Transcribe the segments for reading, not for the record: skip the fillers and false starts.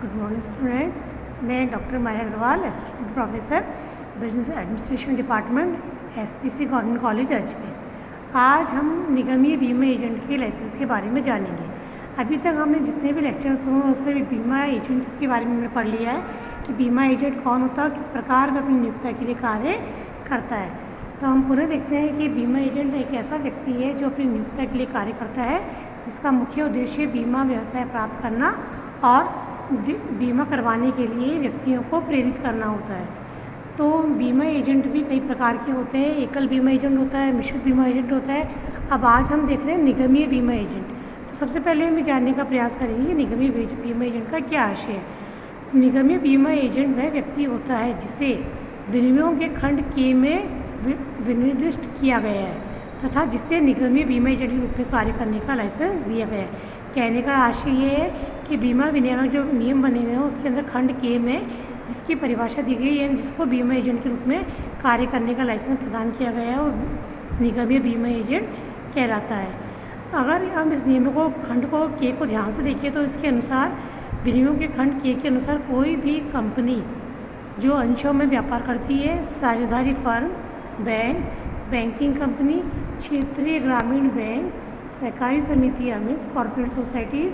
Good morning students. मैं doctor Maya Agrawal, assistant professor business administration department SPC government college Ajmer. आज हम निगमीय बीमा एजेंट के लाइसेंस के बारे में जानेंगे। अभी तक हमने जितने भी लेक्चर्स हुए उसमें भी बीमा एजेंट्स के बारे में हमने पढ़ लिया है कि बीमा एजेंट कौन होता है, किस प्रकार वह अपनी नियोक्ता के लिए कार्य करता है। तो हम पुनः देखते हैं कि बीमा एजेंट एक ऐसा व्यक्ति है जो अपनी नियोक्ता के लिए कार्य करता है, जिसका मुख्य उद्देश्य बीमा व्यवसाय प्राप्त करना और बीमा करवाने के लिए व्यक्तियों को प्रेरित करना होता है। तो बीमा एजेंट भी कई प्रकार के होते हैं। एकल बीमा एजेंट होता है, मिश्रित बीमा एजेंट होता है। अब आज हम देख रहे हैं निगमीय बीमा एजेंट। तो सबसे पहले हम जानने का प्रयास करेंगे कि निगमीय बीमा एजेंट का क्या आशय है। निगमीय बीमा एजेंट वह व्यक्ति होता है जिसे विनियमों के खंड के में विनिर्दिष्ट किया गया है तथा जिससे निगमीय बीमा एजेंट के रूप में कार्य करने का लाइसेंस दिया गया है। कहने का आशय ये है कि बीमा विनियामक जो नियम बने हुए हैं उसके अंदर खंड के में जिसकी परिभाषा दी गई है, जिसको बीमा एजेंट के रूप में कार्य करने का लाइसेंस प्रदान किया गया है, वो निगमीय बीमा एजेंट कहलाता है। अगर हम इस नियम को खंड को के को ध्यान से देखें तो इसके अनुसार विनियमों के खंड के अनुसार कोई भी कंपनी जो अंशों में व्यापार करती है, साझेदारी फर्म, बैंक, बैंकिंग कंपनी, क्षेत्रीय ग्रामीण बैंक, सहकारी समितियाँ मीन्स कॉर्पोरेट सोसाइटीज़,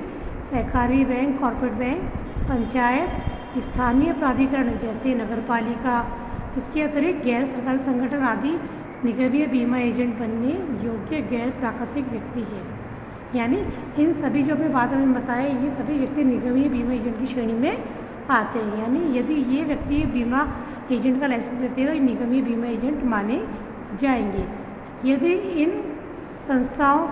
सहकारी बैंक, कॉर्पोरेट बैंक, पंचायत, स्थानीय प्राधिकरण जैसे नगर पालिका, इसके अतिरिक्त गैर सरकारी संगठन आदि निगमीय बीमा एजेंट बनने योग्य गैर प्राकृतिक व्यक्ति है। यानी इन सभी जो मैं बात में बताया, ये सभी व्यक्ति निगमीय बीमा एजेंट की श्रेणी में आते हैं। यानी यदि ये व्यक्ति बीमा एजेंट का लाइसेंस लेते हैं तो निगमीय बीमा एजेंट माने जाएंगे। यदि इन संस्थाओं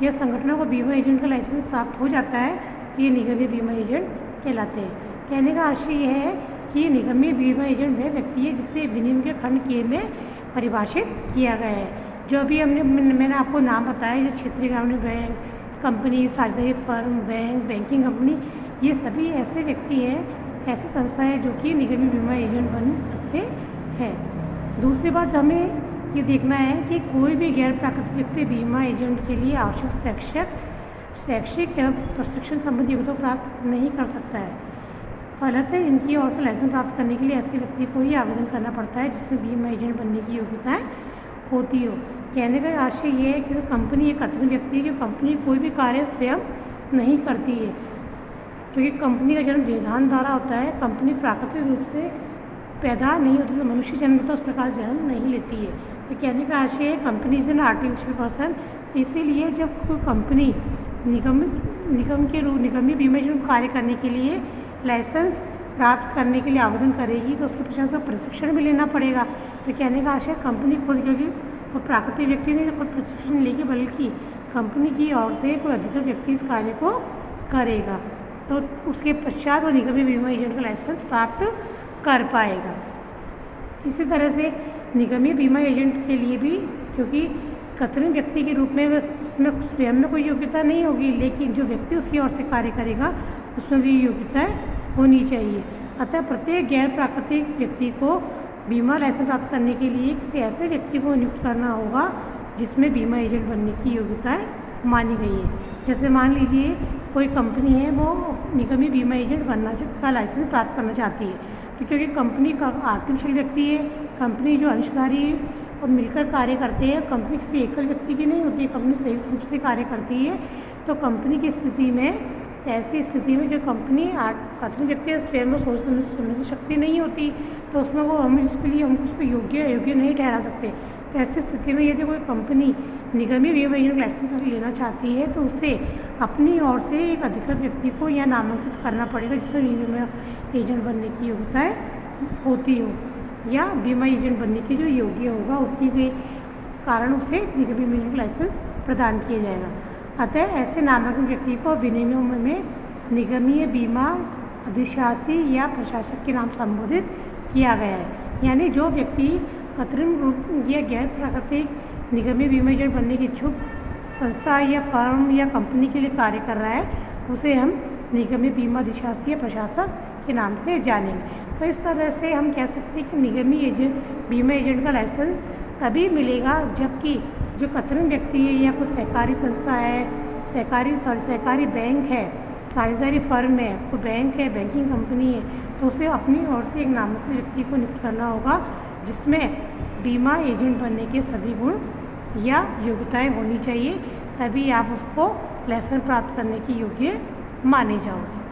या संगठनों को बीमा एजेंट का लाइसेंस प्राप्त हो जाता है तो ये निगमीय बीमा एजेंट कहलाते हैं। कहने का आशय यह है कि निगमीय बीमा एजेंट वह व्यक्ति है जिससे विनियम के खंड के में परिभाषित किया गया है। जो अभी मैंने आपको नाम बताया, जो क्षेत्रीय ग्रामीण बैंक, कंपनी, साझेदारी फर्म, बैंक, बैंकिंग कंपनी, ये सभी ऐसे व्यक्ति हैं, ऐसी संस्थाएं हैं जो कि निगमीय बीमा एजेंट बन सकते हैं। दूसरी बात हमें ये देखना है कि कोई भी गैर प्राकृतिक व्यक्ति बीमा एजेंट के लिए आवश्यक शैक्षिक एवं प्रशिक्षण संबंधी योग्यता प्राप्त नहीं कर सकता है। फलतः इनकी ओर से लाइसेंस प्राप्त करने के लिए ऐसे व्यक्ति को ही आवेदन करना पड़ता है जिसमें बीमा एजेंट बनने की योग्यताएं होती हो। कहने का आशय ये है कि कंपनी एक अतिरिक्त व्यक्ति है कि कंपनी कोई भी कार्य स्वयं नहीं करती है, क्योंकि कंपनी का जन्म देवधान द्वारा होता है। कंपनी प्राकृतिक रूप से पैदा नहीं होती, जो मनुष्य जन्म होता है उस प्रकार जन्म नहीं लेती है। तो कहने का आशय है company is an artificial person. इसीलिए जब कोई कंपनी निगमीय बीमा एजेंट कार्य करने के लिए लाइसेंस प्राप्त करने के लिए आवेदन करेगी तो उसके पीछे उसका प्रशिक्षण भी लेना पड़ेगा। तो कहने का आशय कंपनी खुद, क्योंकि वो प्राकृतिक व्यक्ति ने खुद प्रशिक्षण लेगी, बल्कि कंपनी की ओर से कोई अधिकृत व्यक्ति इस कार्य को करेगा, तो उसके पश्चात वो निगमीय बीमा एजेंट का लाइसेंस प्राप्त कर पाएगा। इसी तरह से निगमीय बीमा एजेंट के लिए भी, क्योंकि कतरन व्यक्ति के रूप में उसमें स्वयं में कोई योग्यता नहीं होगी, लेकिन जो व्यक्ति उसकी ओर से कार्य करेगा उसमें भी योग्यताएँ होनी चाहिए। अतः प्रत्येक गैर प्राकृतिक व्यक्ति को बीमा लाइसेंस प्राप्त करने के लिए किसी ऐसे व्यक्ति को नियुक्त करना होगा जिसमें बीमा एजेंट बनने की योग्यताएँ मानी गई है। जैसे मान लीजिए कोई कंपनी है, वो निगमीय बीमा एजेंट बनना का लाइसेंस प्राप्त करना चाहती है, तो क्योंकि कंपनी का आर्टिफिशियल व्यक्ति है, कंपनी जो अंशधारी और मिलकर कार्य करते हैं, कंपनी किसी एकल व्यक्ति की नहीं होती, कंपनी संयुक्त रूप से कार्य करती है। तो कंपनी की स्थिति में, ऐसी स्थिति में जो कंपनी आर्थिक व्यक्ति स्वयं में सोच समझ शक्ति नहीं होती, तो उसमें वो हम उसको योग्य नहीं ठहरा सकते। तो ऐसी स्थिति में यदि कोई कंपनी निगमीय बीमा एजेंट लाइसेंस लेना चाहती है तो उसे अपनी ओर से एक अधिकृत व्यक्ति को यह नामांकित करना पड़ेगा जिसमें निगमीय एजेंट बनने की योग्यताएँ होती हो, या बीमा एजेंट बनने की जो योग्य होगा उसी के कारण उसे निगमीय एजेंट लाइसेंस प्रदान किया जाएगा। अतः ऐसे नामांकित व्यक्ति को विनियमों में निगमीय बीमा अधिशासी या प्रशासक के नाम संबोधित किया गया है। यानी जो व्यक्ति कृत्रिम रूप या गैर प्राकृतिक निगमीय बीमा एजेंट बनने की इच्छुक संस्था या फर्म या कंपनी के लिए कार्य कर रहा है, उसे हम निगमीय बीमा अधिशासी या प्रशासक के नाम से जानेंगे। तो इस तरह से हम कह सकते हैं कि निगमीय बीमा एजेंट का लाइसेंस तभी मिलेगा जबकि जो कृत्रिम व्यक्ति है या कोई सहकारी संस्था है, सहकारी बैंक है साझेदारी फर्म है, कोई बैंक है, बैंकिंग कंपनी है, तो उसे अपनी ओर से एक नामित व्यक्ति को नियुक्त करना होगा जिसमें बीमा एजेंट बनने के सभी गुण या योग्यताएं होनी चाहिए, तभी आप उसको लाइसेंस प्राप्त करने के योग्य माने जाओगे।